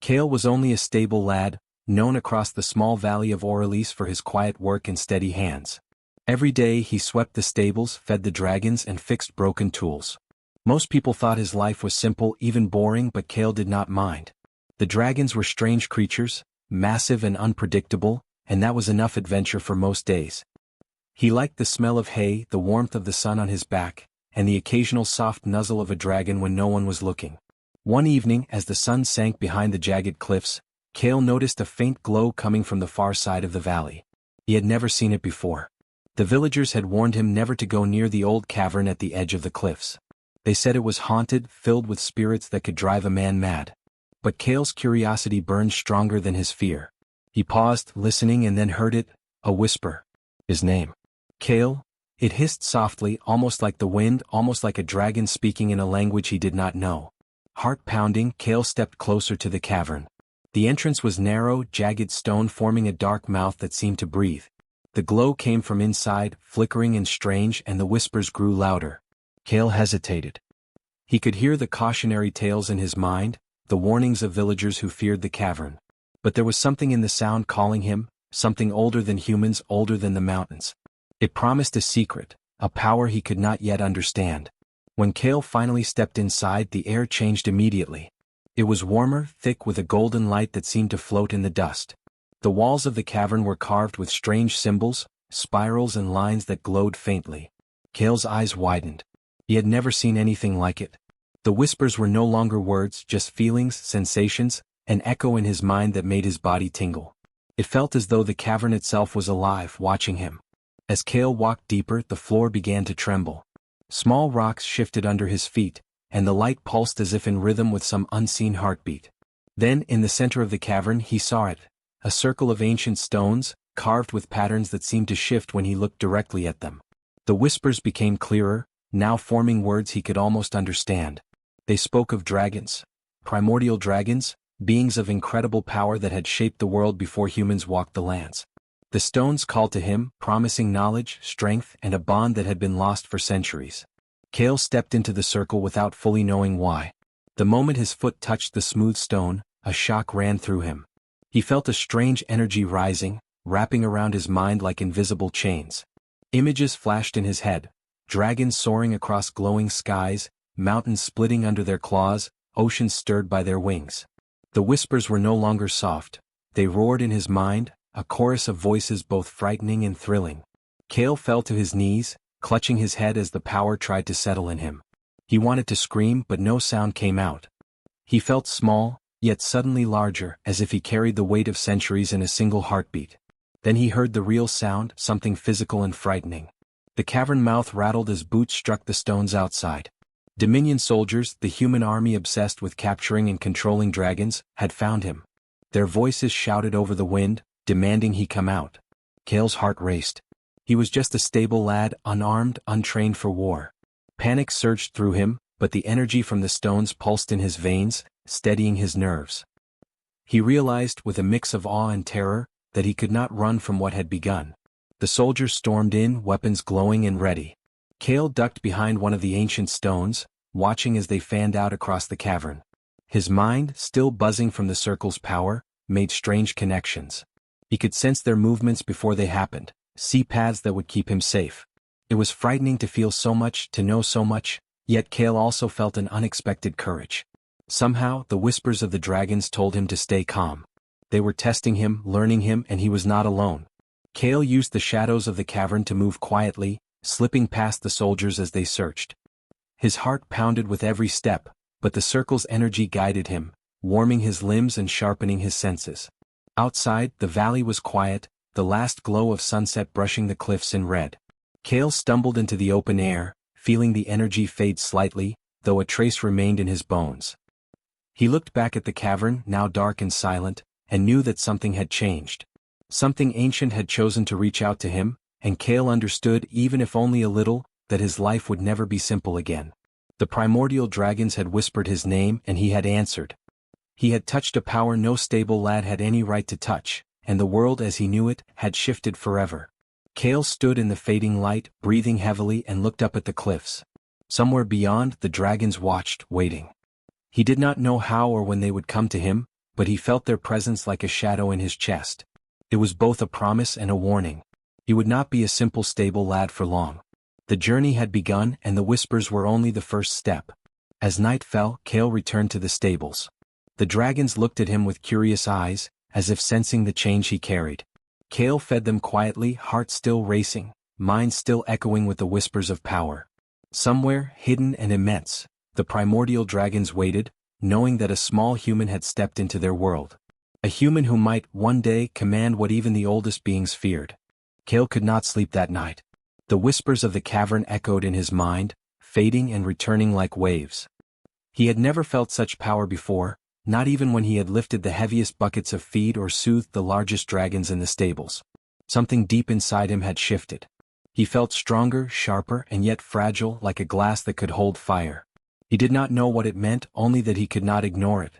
Kale was only a stable lad, known across the small valley of Aurelis for his quiet work and steady hands. Every day he swept the stables, fed the dragons and fixed broken tools. Most people thought his life was simple, even boring, but Kale did not mind. The dragons were strange creatures, massive and unpredictable, and that was enough adventure for most days. He liked the smell of hay, the warmth of the sun on his back, and the occasional soft nuzzle of a dragon when no one was looking. One evening, as the sun sank behind the jagged cliffs, Kale noticed a faint glow coming from the far side of the valley. He had never seen it before. The villagers had warned him never to go near the old cavern at the edge of the cliffs. They said it was haunted, filled with spirits that could drive a man mad. But Kale's curiosity burned stronger than his fear. He paused, listening, and then heard it, a whisper. His name. Kale? It hissed softly, almost like the wind, almost like a dragon speaking in a language he did not know. Heart pounding, Kale stepped closer to the cavern. The entrance was narrow, jagged stone forming a dark mouth that seemed to breathe. The glow came from inside, flickering and strange, and the whispers grew louder. Kale hesitated. He could hear the cautionary tales in his mind, the warnings of villagers who feared the cavern. But there was something in the sound calling him, something older than humans, older than the mountains. It promised a secret, a power he could not yet understand. When Kale finally stepped inside, the air changed immediately. It was warmer, thick with a golden light that seemed to float in the dust. The walls of the cavern were carved with strange symbols, spirals and lines that glowed faintly. Kale's eyes widened. He had never seen anything like it. The whispers were no longer words, just feelings, sensations, an echo in his mind that made his body tingle. It felt as though the cavern itself was alive, watching him. As Kale walked deeper, the floor began to tremble. Small rocks shifted under his feet, and the light pulsed as if in rhythm with some unseen heartbeat. Then, in the center of the cavern, he saw it, a circle of ancient stones, carved with patterns that seemed to shift when he looked directly at them. The whispers became clearer, now forming words he could almost understand. They spoke of dragons, primordial dragons, beings of incredible power that had shaped the world before humans walked the lands. The stones called to him, promising knowledge, strength, and a bond that had been lost for centuries. Kale stepped into the circle without fully knowing why. The moment his foot touched the smooth stone, a shock ran through him. He felt a strange energy rising, wrapping around his mind like invisible chains. Images flashed in his head, dragons soaring across glowing skies, mountains splitting under their claws, oceans stirred by their wings. The whispers were no longer soft. They roared in his mind, a chorus of voices both frightening and thrilling. Kale fell to his knees, clutching his head as the power tried to settle in him. He wanted to scream, but no sound came out. He felt small, yet suddenly larger, as if he carried the weight of centuries in a single heartbeat. Then he heard the real sound, something physical and frightening. The cavern mouth rattled as boots struck the stones outside. Dominion soldiers, the human army obsessed with capturing and controlling dragons, had found him. Their voices shouted over the wind, demanding he come out. Kale's heart raced. He was just a stable lad, unarmed, untrained for war. Panic surged through him, but the energy from the stones pulsed in his veins, steadying his nerves. He realized, with a mix of awe and terror, that he could not run from what had begun. The soldiers stormed in, weapons glowing and ready. Kale ducked behind one of the ancient stones, watching as they fanned out across the cavern. His mind, still buzzing from the circle's power, made strange connections. He could sense their movements before they happened, see paths that would keep him safe. It was frightening to feel so much, to know so much, yet Kale also felt an unexpected courage. Somehow, the whispers of the dragons told him to stay calm. They were testing him, learning him, and he was not alone. Kale used the shadows of the cavern to move quietly, slipping past the soldiers as they searched. His heart pounded with every step, but the circle's energy guided him, warming his limbs and sharpening his senses. Outside, the valley was quiet, the last glow of sunset brushing the cliffs in red. Kale stumbled into the open air, feeling the energy fade slightly, though a trace remained in his bones. He looked back at the cavern, now dark and silent, and knew that something had changed. Something ancient had chosen to reach out to him, and Kale understood, even if only a little, that his life would never be simple again. The primordial dragons had whispered his name, and he had answered. He had touched a power no stable lad had any right to touch, and the world as he knew it had shifted forever. Kale stood in the fading light, breathing heavily, and looked up at the cliffs. Somewhere beyond, the dragons watched, waiting. He did not know how or when they would come to him, but he felt their presence like a shadow in his chest. It was both a promise and a warning. He would not be a simple stable lad for long. The journey had begun and the whispers were only the first step. As night fell, Kale returned to the stables. The dragons looked at him with curious eyes, as if sensing the change he carried. Kale fed them quietly, heart still racing, mind still echoing with the whispers of power. Somewhere, hidden and immense, the primordial dragons waited, knowing that a small human had stepped into their world. A human who might, one day, command what even the oldest beings feared. Kale could not sleep that night. The whispers of the cavern echoed in his mind, fading and returning like waves. He had never felt such power before, not even when he had lifted the heaviest buckets of feed or soothed the largest dragons in the stables. Something deep inside him had shifted. He felt stronger, sharper, and yet fragile, like a glass that could hold fire. He did not know what it meant, only that he could not ignore it.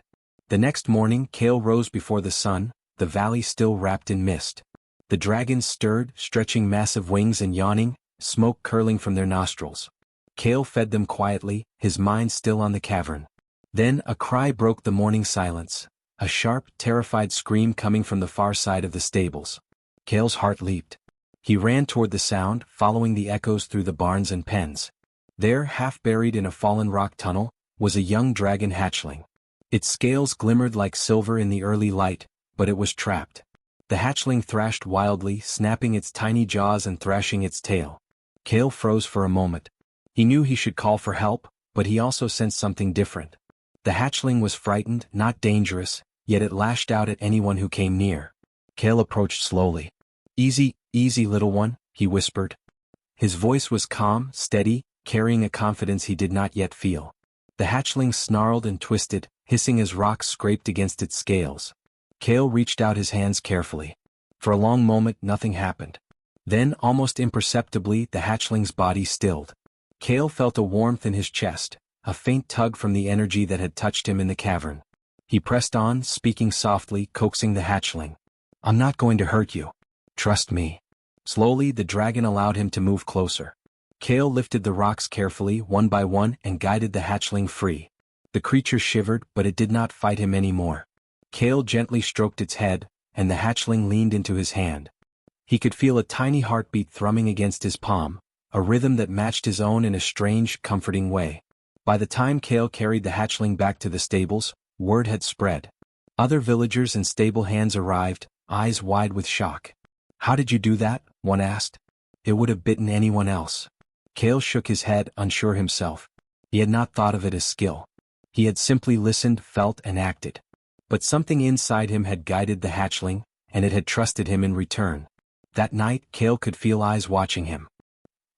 The next morning, Kale rose before the sun, the valley still wrapped in mist. The dragons stirred, stretching massive wings and yawning, smoke curling from their nostrils. Kale fed them quietly, his mind still on the cavern. Then a cry broke the morning silence, a sharp, terrified scream coming from the far side of the stables. Kale's heart leaped. He ran toward the sound, following the echoes through the barns and pens. There, half buried in a fallen rock tunnel, was a young dragon hatchling. Its scales glimmered like silver in the early light, but it was trapped. The hatchling thrashed wildly, snapping its tiny jaws and thrashing its tail. Kale froze for a moment. He knew he should call for help, but he also sensed something different. The hatchling was frightened, not dangerous, yet it lashed out at anyone who came near. Kale approached slowly. "Easy, easy little one," he whispered. His voice was calm, steady, carrying a confidence he did not yet feel. The hatchling snarled and twisted, hissing as rocks scraped against its scales. Kale reached out his hands carefully. For a long moment nothing happened. Then, almost imperceptibly, the hatchling's body stilled. Kale felt a warmth in his chest, a faint tug from the energy that had touched him in the cavern. He pressed on, speaking softly, coaxing the hatchling. "I'm not going to hurt you. Trust me." Slowly the dragon allowed him to move closer. Kale lifted the rocks carefully, one by one, and guided the hatchling free. The creature shivered, but it did not fight him anymore. Kale gently stroked its head, and the hatchling leaned into his hand. He could feel a tiny heartbeat thrumming against his palm, a rhythm that matched his own in a strange, comforting way. By the time Kale carried the hatchling back to the stables, word had spread. Other villagers and stable hands arrived, eyes wide with shock. "How did you do that?" one asked. "It would have bitten anyone else." Kale shook his head, unsure himself. He had not thought of it as skill. He had simply listened, felt, and acted. But something inside him had guided the hatchling, and it had trusted him in return. That night, Kale could feel eyes watching him.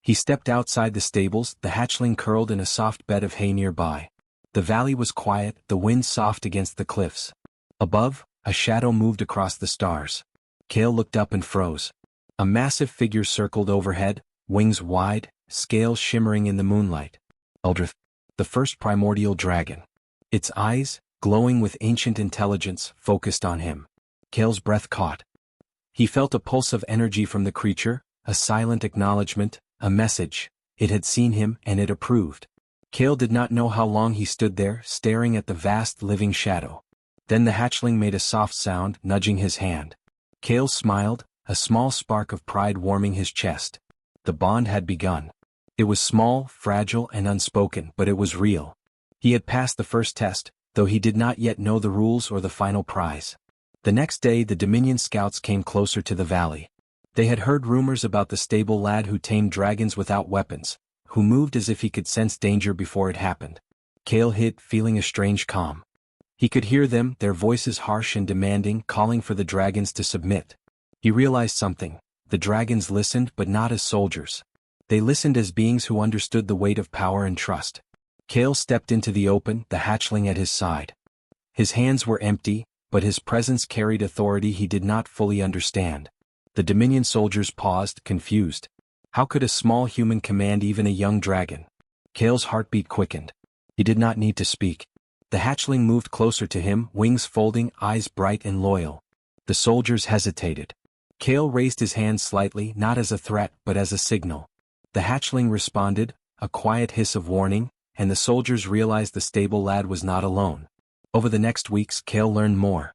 He stepped outside the stables, the hatchling curled in a soft bed of hay nearby. The valley was quiet, the wind soft against the cliffs. Above, a shadow moved across the stars. Kale looked up and froze. A massive figure circled overhead, wings wide, scales shimmering in the moonlight. Eldrith, the first primordial dragon. Its eyes, glowing with ancient intelligence, focused on him. Kale's breath caught. He felt a pulse of energy from the creature, a silent acknowledgement, a message. It had seen him, and it approved. Kale did not know how long he stood there, staring at the vast living shadow. Then the hatchling made a soft sound, nudging his hand. Kale smiled, a small spark of pride warming his chest. The bond had begun. It was small, fragile, and unspoken, but it was real. He had passed the first test, though he did not yet know the rules or the final prize. The next day the Dominion scouts came closer to the valley. They had heard rumors about the stable lad who tamed dragons without weapons, who moved as if he could sense danger before it happened. Kale hid, feeling a strange calm. He could hear them, their voices harsh and demanding, calling for the dragons to submit. He realized something. The dragons listened, but not as soldiers. They listened as beings who understood the weight of power and trust. Kale stepped into the open, the hatchling at his side. His hands were empty, but his presence carried authority he did not fully understand. The Dominion soldiers paused, confused. How could a small human command even a young dragon? Kale's heartbeat quickened. He did not need to speak. The hatchling moved closer to him, wings folding, eyes bright and loyal. The soldiers hesitated. Kale raised his hand slightly, not as a threat, but as a signal. The hatchling responded, a quiet hiss of warning, and the soldiers realized the stable lad was not alone. Over the next weeks, Kale learned more.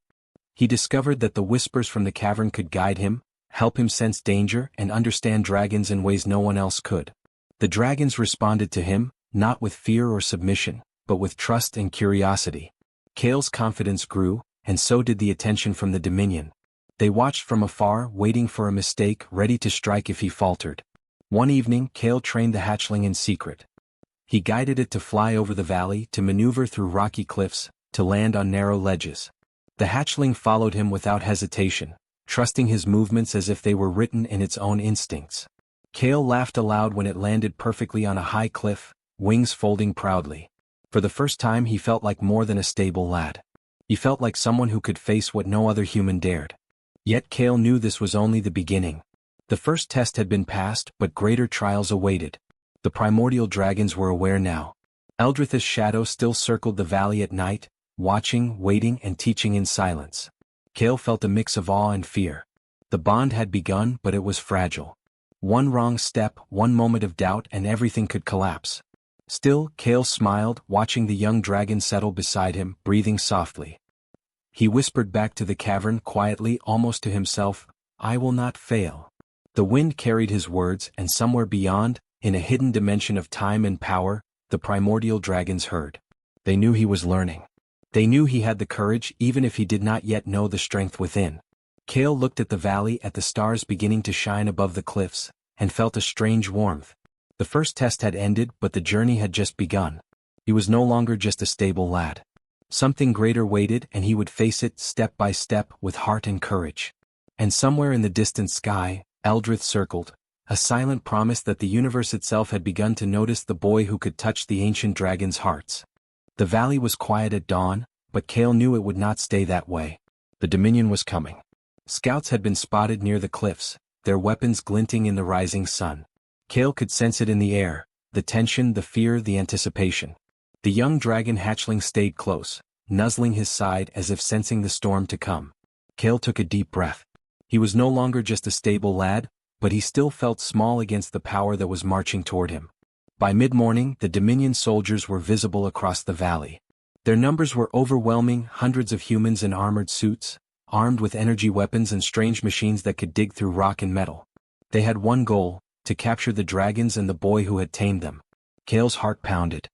He discovered that the whispers from the cavern could guide him, help him sense danger, and understand dragons in ways no one else could. The dragons responded to him, not with fear or submission, but with trust and curiosity. Kale's confidence grew, and so did the attention from the Dominion. They watched from afar, waiting for a mistake, ready to strike if he faltered. One evening, Kale trained the hatchling in secret. He guided it to fly over the valley, to maneuver through rocky cliffs, to land on narrow ledges. The hatchling followed him without hesitation, trusting his movements as if they were written in its own instincts. Kale laughed aloud when it landed perfectly on a high cliff, wings folding proudly. For the first time he felt like more than a stable lad. He felt like someone who could face what no other human dared. Yet Kale knew this was only the beginning. The first test had been passed, but greater trials awaited. The primordial dragons were aware now. Eldritha's shadow still circled the valley at night, watching, waiting, and teaching in silence. Kale felt a mix of awe and fear. The bond had begun, but it was fragile. One wrong step, one moment of doubt, and everything could collapse. Still, Kale smiled, watching the young dragon settle beside him, breathing softly. He whispered back to the cavern quietly, almost to himself, "I will not fail." The wind carried his words, and somewhere beyond, in a hidden dimension of time and power, the primordial dragons heard. They knew he was learning. They knew he had the courage, even if he did not yet know the strength within. Kale looked at the valley, at the stars beginning to shine above the cliffs, and felt a strange warmth. The first test had ended, but the journey had just begun. He was no longer just a stable lad. Something greater waited, and he would face it step by step with heart and courage. And somewhere in the distant sky, Eldrith circled, a silent promise that the universe itself had begun to notice the boy who could touch the ancient dragons' hearts. The valley was quiet at dawn, but Kale knew it would not stay that way. The Dominion was coming. Scouts had been spotted near the cliffs, their weapons glinting in the rising sun. Kale could sense it in the air, the tension, the fear, the anticipation. The young dragon hatchling stayed close, nuzzling his side as if sensing the storm to come. Kale took a deep breath. He was no longer just a stable lad, but he still felt small against the power that was marching toward him. By mid-morning, the Dominion soldiers were visible across the valley. Their numbers were overwhelming, hundreds of humans in armored suits, armed with energy weapons and strange machines that could dig through rock and metal. They had one goal, to capture the dragons and the boy who had tamed them. Kale's heart pounded.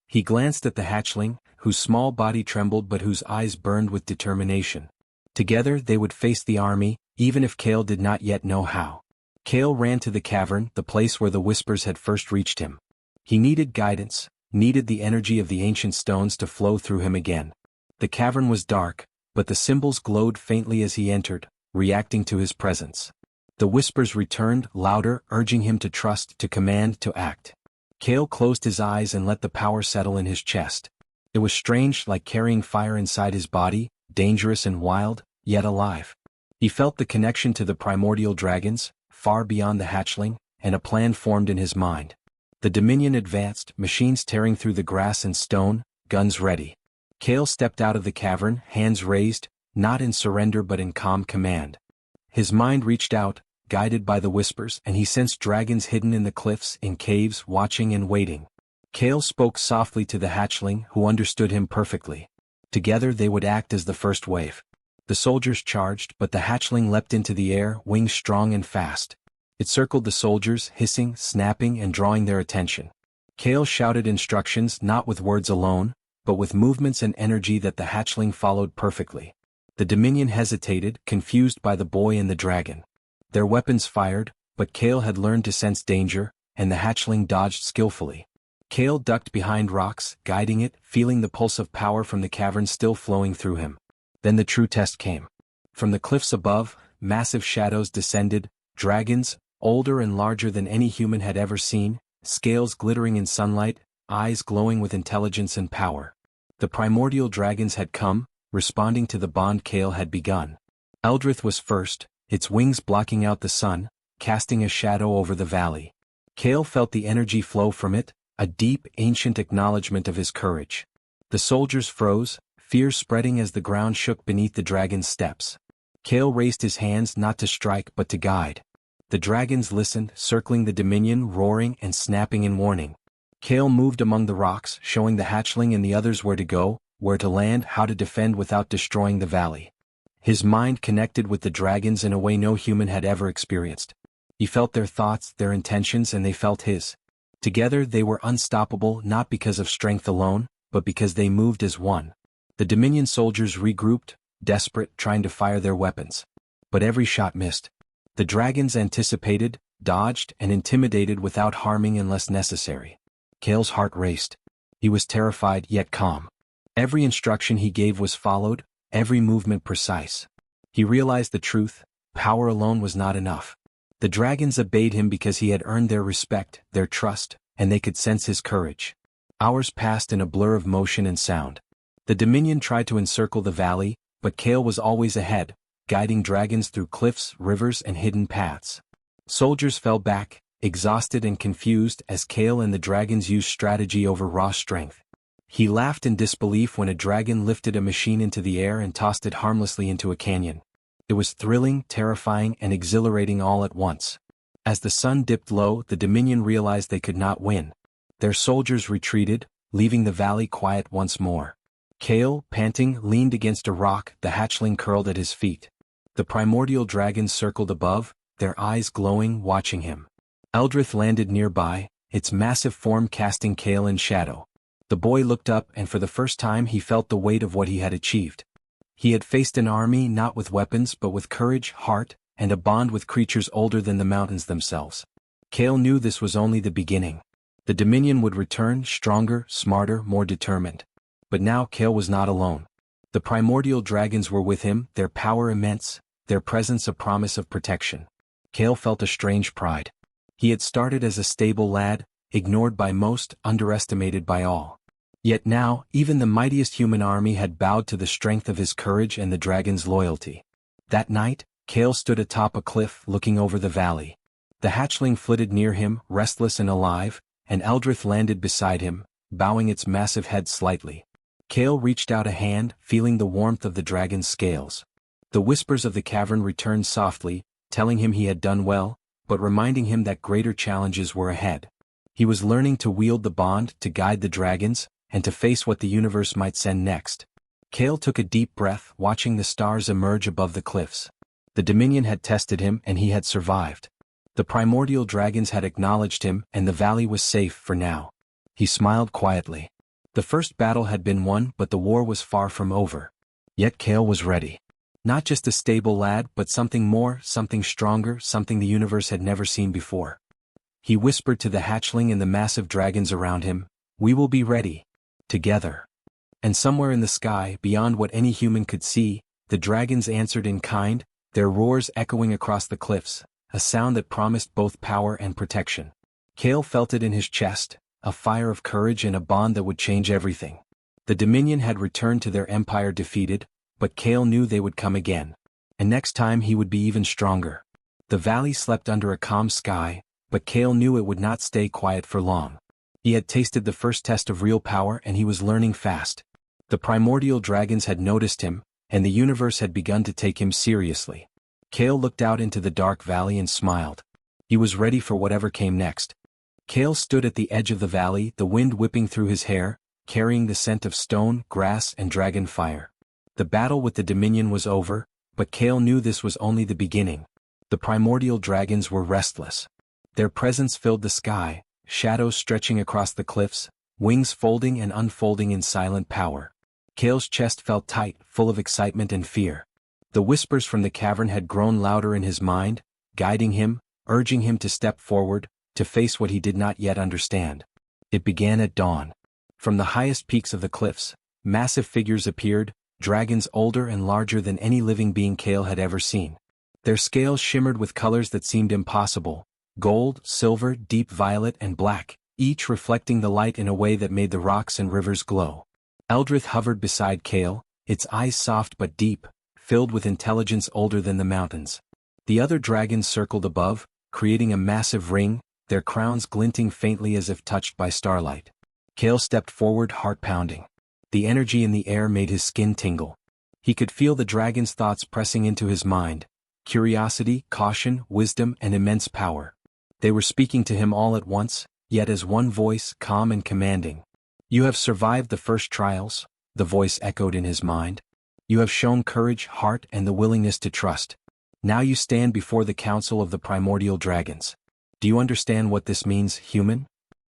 He glanced at the hatchling, whose small body trembled but whose eyes burned with determination. Together they would face the army, even if Kale did not yet know how. Kale ran to the cavern, the place where the whispers had first reached him. He needed guidance, needed the energy of the ancient stones to flow through him again. The cavern was dark, but the symbols glowed faintly as he entered, reacting to his presence. The whispers returned, louder, urging him to trust, to command, to act. Kale closed his eyes and let the power settle in his chest. It was strange, like carrying fire inside his body, dangerous and wild, yet alive. He felt the connection to the primordial dragons, far beyond the hatchling, and a plan formed in his mind. The Dominion advanced, machines tearing through the grass and stone, guns ready. Kale stepped out of the cavern, hands raised, not in surrender but in calm command. His mind reached out, guided by the whispers, and he sensed dragons hidden in the cliffs, in caves, watching and waiting. Kale spoke softly to the hatchling, who understood him perfectly. Together they would act as the first wave. The soldiers charged, but the hatchling leapt into the air, wings strong and fast. It circled the soldiers, hissing, snapping, and drawing their attention. Kale shouted instructions, not with words alone, but with movements and energy that the hatchling followed perfectly. The Dominion hesitated, confused by the boy and the dragon. Their weapons fired, but Kale had learned to sense danger, and the hatchling dodged skillfully. Kale ducked behind rocks, guiding it, feeling the pulse of power from the cavern still flowing through him. Then the true test came. From the cliffs above, massive shadows descended, dragons, older and larger than any human had ever seen, scales glittering in sunlight, eyes glowing with intelligence and power. The primordial dragons had come, responding to the bond Kale had begun. Eldrith was first, its wings blocking out the sun, casting a shadow over the valley. Kale felt the energy flow from it, a deep, ancient acknowledgement of his courage. The soldiers froze, fear spreading as the ground shook beneath the dragon's steps. Kale raised his hands not to strike but to guide. The dragons listened, circling the Dominion, roaring and snapping in warning. Kale moved among the rocks, showing the hatchling and the others where to go, where to land, how to defend without destroying the valley. His mind connected with the dragons in a way no human had ever experienced. He felt their thoughts, their intentions, and they felt his. Together they were unstoppable, not because of strength alone, but because they moved as one. The Dominion soldiers regrouped, desperate, trying to fire their weapons. But every shot missed. The dragons anticipated, dodged, and intimidated without harming unless necessary. Kale's heart raced. He was terrified yet calm. Every instruction he gave was followed, every movement precise. He realized the truth: power alone was not enough. The dragons obeyed him because he had earned their respect, their trust, and they could sense his courage. Hours passed in a blur of motion and sound. The Dominion tried to encircle the valley, but Kale was always ahead, guiding dragons through cliffs, rivers, and hidden paths. Soldiers fell back, exhausted and confused, as Kale and the dragons used strategy over raw strength. He laughed in disbelief when a dragon lifted a machine into the air and tossed it harmlessly into a canyon. It was thrilling, terrifying, and exhilarating all at once. As the sun dipped low, the Dominion realized they could not win. Their soldiers retreated, leaving the valley quiet once more. Kale, panting, leaned against a rock, the hatchling curled at his feet. The primordial dragons circled above, their eyes glowing, watching him. Eldrith landed nearby, its massive form casting Kale in shadow. The boy looked up, and for the first time he felt the weight of what he had achieved. He had faced an army not with weapons but with courage, heart, and a bond with creatures older than the mountains themselves. Kale knew this was only the beginning. The Dominion would return, stronger, smarter, more determined. But now Kale was not alone. The primordial dragons were with him, their power immense, their presence a promise of protection. Kale felt a strange pride. He had started as a stable lad, ignored by most, underestimated by all. Yet now, even the mightiest human army had bowed to the strength of his courage and the dragon's loyalty. That night, Kale stood atop a cliff, looking over the valley. The hatchling flitted near him, restless and alive, and Eldrith landed beside him, bowing its massive head slightly. Kale reached out a hand, feeling the warmth of the dragon's scales. The whispers of the cavern returned softly, telling him he had done well, but reminding him that greater challenges were ahead. He was learning to wield the bond, to guide the dragons, and to face what the universe might send next. Kale took a deep breath, watching the stars emerge above the cliffs. The Dominion had tested him, and he had survived. The primordial dragons had acknowledged him, and the valley was safe for now. He smiled quietly. The first battle had been won, but the war was far from over. Yet Kale was ready. Not just a stable lad, but something more, something stronger, something the universe had never seen before. He whispered to the hatchling and the massive dragons around him, "We will be ready. Together." And somewhere in the sky, beyond what any human could see, the dragons answered in kind, their roars echoing across the cliffs, a sound that promised both power and protection. Kale felt it in his chest, a fire of courage and a bond that would change everything. The Dominion had returned to their empire defeated, but Kale knew they would come again. And next time he would be even stronger. The valley slept under a calm sky, but Kale knew it would not stay quiet for long. He had tasted the first test of real power, and he was learning fast. The primordial dragons had noticed him, and the universe had begun to take him seriously. Kale looked out into the dark valley and smiled. He was ready for whatever came next. Kale stood at the edge of the valley, the wind whipping through his hair, carrying the scent of stone, grass, and dragon fire. The battle with the Dominion was over, but Kale knew this was only the beginning. The primordial dragons were restless. Their presence filled the sky, shadows stretching across the cliffs, wings folding and unfolding in silent power. Kale's chest felt tight, full of excitement and fear. The whispers from the cavern had grown louder in his mind, guiding him, urging him to step forward, to face what he did not yet understand. It began at dawn. From the highest peaks of the cliffs, massive figures appeared, dragons older and larger than any living being Kale had ever seen. Their scales shimmered with colors that seemed impossible: gold, silver, deep violet, and black, each reflecting the light in a way that made the rocks and rivers glow. Eldrith hovered beside Kale, its eyes soft but deep, filled with intelligence older than the mountains. The other dragons circled above, creating a massive ring, their crowns glinting faintly as if touched by starlight. Kale stepped forward, heart pounding. The energy in the air made his skin tingle. He could feel the dragon's thoughts pressing into his mind: curiosity, caution, wisdom, and immense power. They were speaking to him all at once, yet as one voice, calm and commanding. "You have survived the first trials, The voice echoed in his mind. You have shown courage, heart, and the willingness to trust. Now you stand before the council of the primordial dragons. Do you understand what this means, human?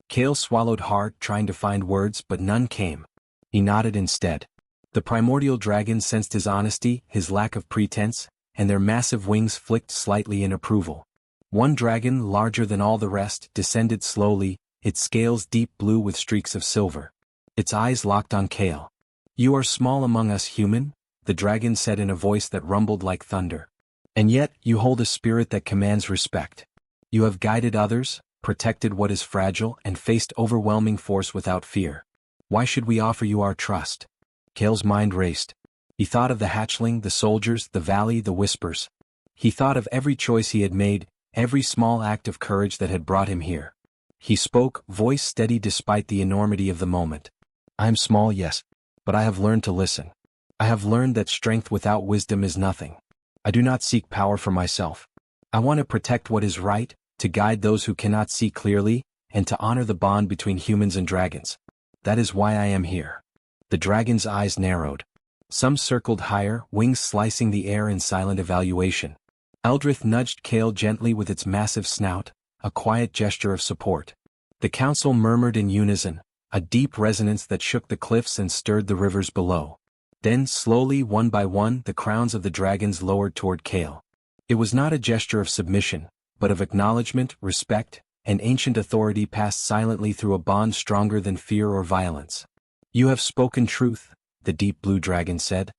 Kale swallowed hard, trying to find words, but none came. He nodded instead. The primordial dragons sensed his honesty, his lack of pretense, and their massive wings flicked slightly in approval. One dragon, larger than all the rest, descended slowly, its scales deep blue with streaks of silver. Its eyes locked on Kale. You are small among us, human, the dragon said in a voice that rumbled like thunder. And yet, you hold a spirit that commands respect. You have guided others, protected what is fragile, and faced overwhelming force without fear. Why should we offer you our trust? Kale's mind raced. He thought of the hatchling, the soldiers, the valley, the whispers. He thought of every choice he had made, every small act of courage that had brought him here. He spoke, voice steady despite the enormity of the moment. I am small, yes, but I have learned to listen. I have learned that strength without wisdom is nothing. I do not seek power for myself. I want to protect what is right, to guide those who cannot see clearly, and to honor the bond between humans and dragons. That is why I am here. The dragon's eyes narrowed. Some circled higher, wings slicing the air in silent evaluation. Eldrith nudged Kale gently with its massive snout, a quiet gesture of support. The council murmured in unison, a deep resonance that shook the cliffs and stirred the rivers below. Then, slowly, one by one, the crowns of the dragons lowered toward Kale. It was not a gesture of submission, but of acknowledgement, respect, and ancient authority passed silently through a bond stronger than fear or violence. You have spoken truth, the deep blue dragon said.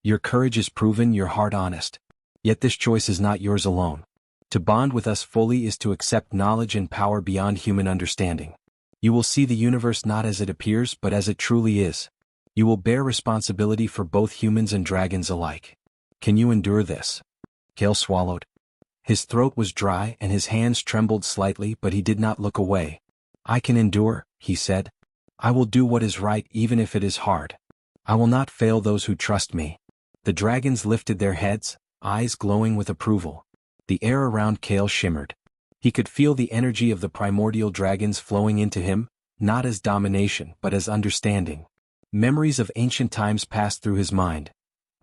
Your courage is proven, your heart honest. Yet this choice is not yours alone. To bond with us fully is to accept knowledge and power beyond human understanding. You will see the universe not as it appears but as it truly is. You will bear responsibility for both humans and dragons alike. Can you endure this? Kale swallowed. His throat was dry and his hands trembled slightly, but he did not look away. I can endure, he said. I will do what is right even if it is hard. I will not fail those who trust me. The dragons lifted their heads, eyes glowing with approval. The air around Kale shimmered. He could feel the energy of the primordial dragons flowing into him, not as domination but as understanding. Memories of ancient times passed through his mind.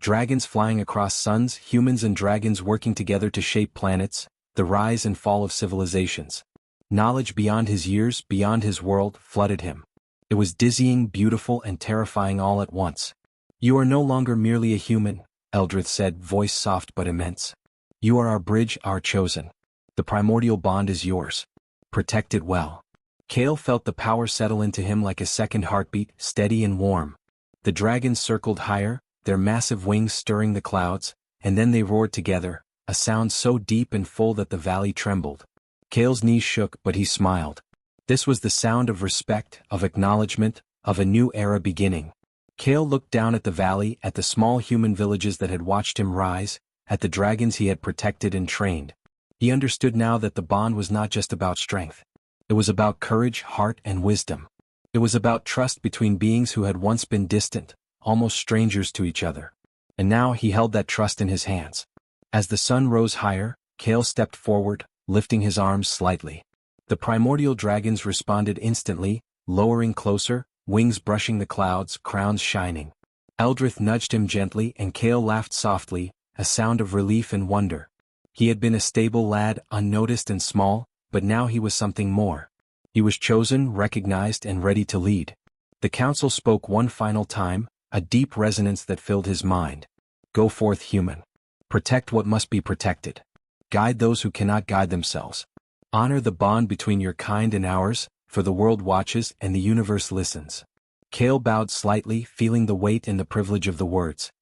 Dragons flying across suns, humans and dragons working together to shape planets, the rise and fall of civilizations. Knowledge beyond his years, beyond his world, flooded him. It was dizzying, beautiful, and terrifying all at once. You are no longer merely a human, Eldrith said, voice soft but immense. You are our bridge, our chosen. The primordial bond is yours. Protect it well. Kale felt the power settle into him like a second heartbeat, steady and warm. The dragons circled higher, their massive wings stirring the clouds, and then they roared together, a sound so deep and full that the valley trembled. Kale's knees shook, but he smiled. This was the sound of respect, of acknowledgement, of a new era beginning. Kale looked down at the valley, at the small human villages that had watched him rise, at the dragons he had protected and trained. He understood now that the bond was not just about strength. It was about courage, heart, and wisdom. It was about trust between beings who had once been distant, almost strangers to each other. And now he held that trust in his hands. As the sun rose higher, Kale stepped forward, lifting his arms slightly. The primordial dragons responded instantly, lowering closer, wings brushing the clouds, crowns shining. Eldrith nudged him gently and Kale laughed softly, a sound of relief and wonder. He had been a stable lad, unnoticed and small, but now he was something more. He was chosen, recognized, and ready to lead. The council spoke one final time, a deep resonance that filled his mind. Go forth, human. Protect what must be protected. Guide those who cannot guide themselves. Honor the bond between your kind and ours, for the world watches and the universe listens. Kale bowed slightly, feeling the weight and the privilege of the words.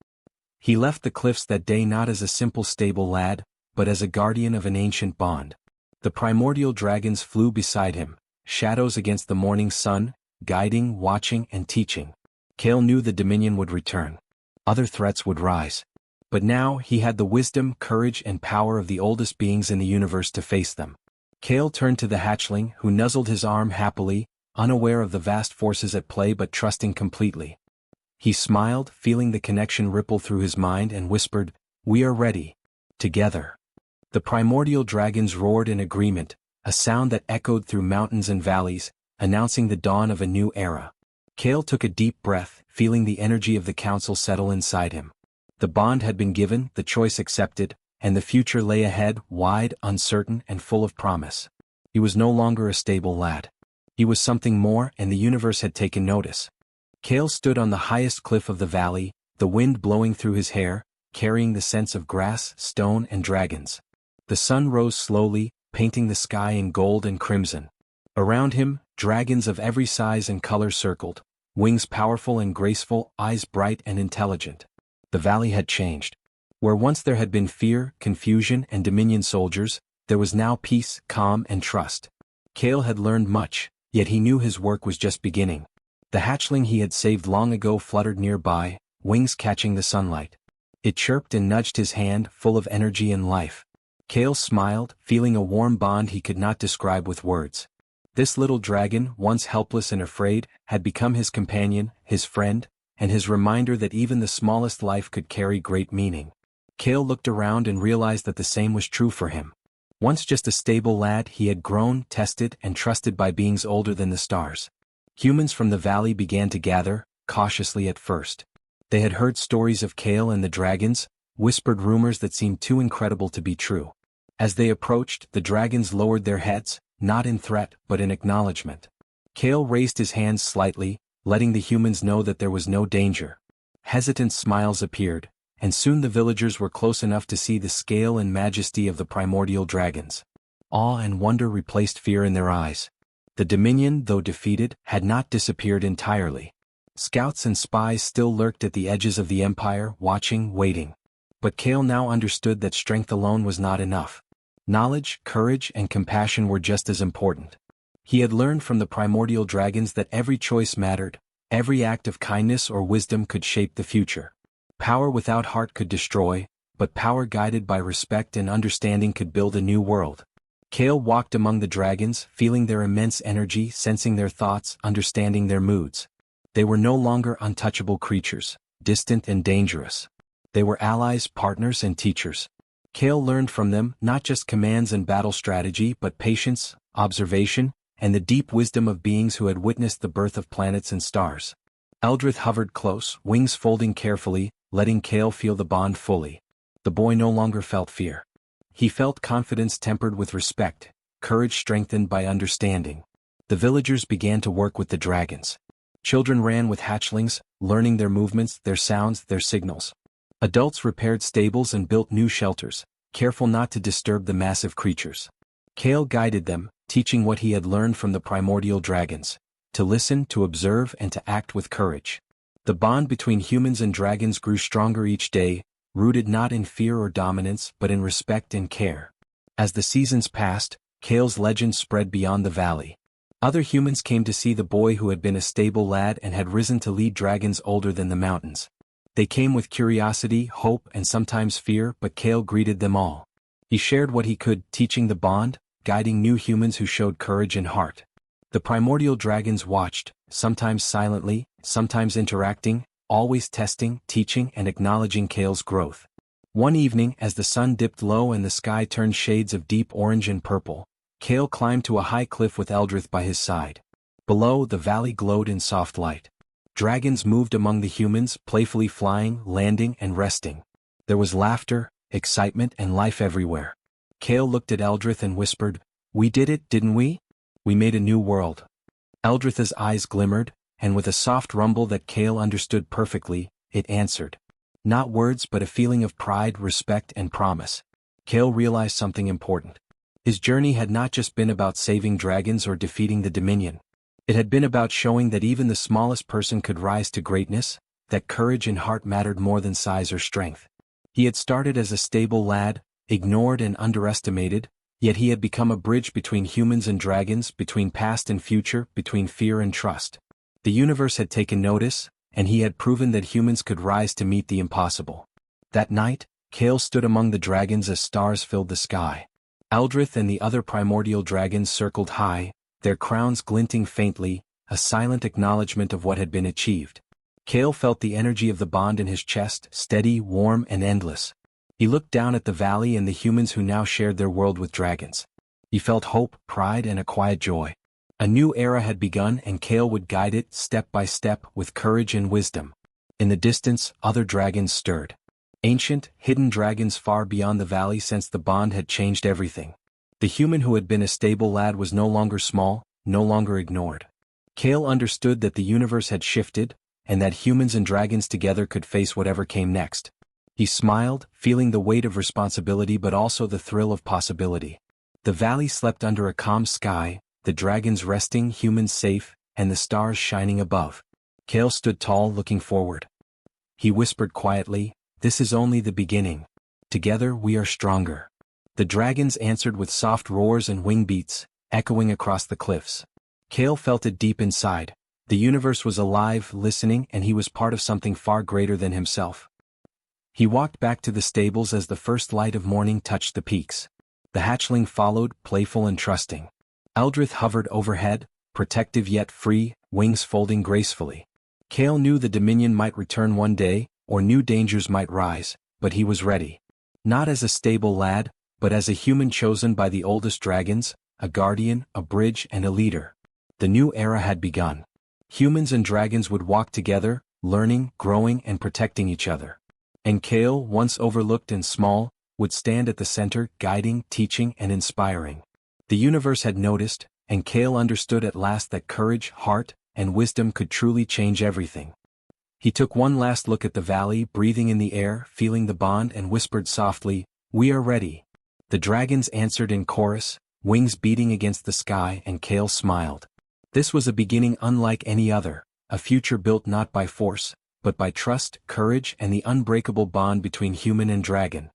He left the cliffs that day not as a simple stable lad, but as a guardian of an ancient bond. The primordial dragons flew beside him, shadows against the morning sun, guiding, watching, and teaching. Kale knew the dominion would return. Other threats would rise. But now he had the wisdom, courage, and power of the oldest beings in the universe to face them. Kale turned to the hatchling, who nuzzled his arm happily, unaware of the vast forces at play but trusting completely. He smiled, feeling the connection ripple through his mind, and whispered, "We are ready. Together." The primordial dragons roared in agreement, a sound that echoed through mountains and valleys, announcing the dawn of a new era. Kale took a deep breath, feeling the energy of the council settle inside him. The bond had been given, the choice accepted, and the future lay ahead, wide, uncertain, and full of promise. He was no longer a stable lad. He was something more, and the universe had taken notice. Kale stood on the highest cliff of the valley, the wind blowing through his hair, carrying the scents of grass, stone, and dragons. The sun rose slowly, painting the sky in gold and crimson. Around him, dragons of every size and color circled, wings powerful and graceful, eyes bright and intelligent. The valley had changed. Where once there had been fear, confusion, and dominion soldiers, there was now peace, calm, and trust. Kale had learned much, yet he knew his work was just beginning. The hatchling he had saved long ago fluttered nearby, wings catching the sunlight. It chirped and nudged his hand, full of energy and life. Kale smiled, feeling a warm bond he could not describe with words. This little dragon, once helpless and afraid, had become his companion, his friend, and his reminder that even the smallest life could carry great meaning. Kale looked around and realized that the same was true for him. Once just a stable lad, he had grown, tested, and trusted by beings older than the stars. Humans from the valley began to gather, cautiously at first. They had heard stories of Kale and the dragons, whispered rumors that seemed too incredible to be true. As they approached, the dragons lowered their heads, not in threat but in acknowledgement. Kale raised his hands slightly, letting the humans know that there was no danger. Hesitant smiles appeared, and soon the villagers were close enough to see the scale and majesty of the primordial dragons. Awe and wonder replaced fear in their eyes. The Dominion, though defeated, had not disappeared entirely. Scouts and spies still lurked at the edges of the empire, watching, waiting. But Kale now understood that strength alone was not enough. Knowledge, courage, and compassion were just as important. He had learned from the primordial dragons that every choice mattered, every act of kindness or wisdom could shape the future. Power without heart could destroy, but power guided by respect and understanding could build a new world. Kale walked among the dragons, feeling their immense energy, sensing their thoughts, understanding their moods. They were no longer untouchable creatures, distant and dangerous. They were allies, partners, and teachers. Kale learned from them not just commands and battle strategy but patience, observation, and the deep wisdom of beings who had witnessed the birth of planets and stars. Eldrith hovered close, wings folding carefully, letting Kale feel the bond fully. The boy no longer felt fear. He felt confidence tempered with respect, courage strengthened by understanding. The villagers began to work with the dragons. Children ran with hatchlings, learning their movements, their sounds, their signals. Adults repaired stables and built new shelters, careful not to disturb the massive creatures. Kale guided them, teaching what he had learned from the primordial dragons: to listen, to observe, and to act with courage. The bond between humans and dragons grew stronger each day, rooted not in fear or dominance but in respect and care. As the seasons passed, Kale's legend spread beyond the valley. Other humans came to see the boy who had been a stable lad and had risen to lead dragons older than the mountains. They came with curiosity, hope, and sometimes fear, but Kale greeted them all. He shared what he could, teaching the bond, guiding new humans who showed courage and heart. The primordial dragons watched, sometimes silently, sometimes interacting, always testing, teaching, and acknowledging Kale's growth. One evening, as the sun dipped low and the sky turned shades of deep orange and purple, Kale climbed to a high cliff with Eldrith by his side. Below, the valley glowed in soft light. Dragons moved among the humans, playfully flying, landing, and resting. There was laughter, excitement, and life everywhere. Kale looked at Eldrith and whispered, "We did it, didn't we? We made a new world." Eldrith's eyes glimmered, and with a soft rumble that Kale understood perfectly, it answered. Not words but a feeling of pride, respect, and promise. Kale realized something important. His journey had not just been about saving dragons or defeating the Dominion. It had been about showing that even the smallest person could rise to greatness, that courage and heart mattered more than size or strength. He had started as a stable lad, ignored and underestimated, yet he had become a bridge between humans and dragons, between past and future, between fear and trust. The universe had taken notice, and he had proven that humans could rise to meet the impossible. That night, Kale stood among the dragons as stars filled the sky. Eldrith and the other primordial dragons circled high, their crowns glinting faintly, a silent acknowledgement of what had been achieved. Kale felt the energy of the bond in his chest, steady, warm, and endless. He looked down at the valley and the humans who now shared their world with dragons. He felt hope, pride, and a quiet joy. A new era had begun and Kale would guide it step by step with courage and wisdom. In the distance, other dragons stirred. Ancient, hidden dragons far beyond the valley sensed the bond had changed everything. The human who had been a stable lad was no longer small, no longer ignored. Kale understood that the universe had shifted, and that humans and dragons together could face whatever came next. He smiled, feeling the weight of responsibility but also the thrill of possibility. The valley slept under a calm sky, the dragons resting, humans safe, and the stars shining above. Kale stood tall, looking forward. He whispered quietly, "This is only the beginning. Together we are stronger." The dragons answered with soft roars and wing beats, echoing across the cliffs. Kale felt it deep inside. The universe was alive, listening, and he was part of something far greater than himself. He walked back to the stables as the first light of morning touched the peaks. The hatchling followed, playful and trusting. Eldrith hovered overhead, protective yet free, wings folding gracefully. Kale knew the Dominion might return one day, or new dangers might rise, but he was ready. Not as a stable lad, but as a human chosen by the oldest dragons, a guardian, a bridge, and a leader. The new era had begun. Humans and dragons would walk together, learning, growing, and protecting each other. And Kale, once overlooked and small, would stand at the center, guiding, teaching, and inspiring. The universe had noticed, and Kale understood at last that courage, heart, and wisdom could truly change everything. He took one last look at the valley, breathing in the air, feeling the bond, and whispered softly, "We are ready." The dragons answered in chorus, wings beating against the sky, and Kale smiled. This was a beginning unlike any other, a future built not by force, but by trust, courage, and the unbreakable bond between human and dragon.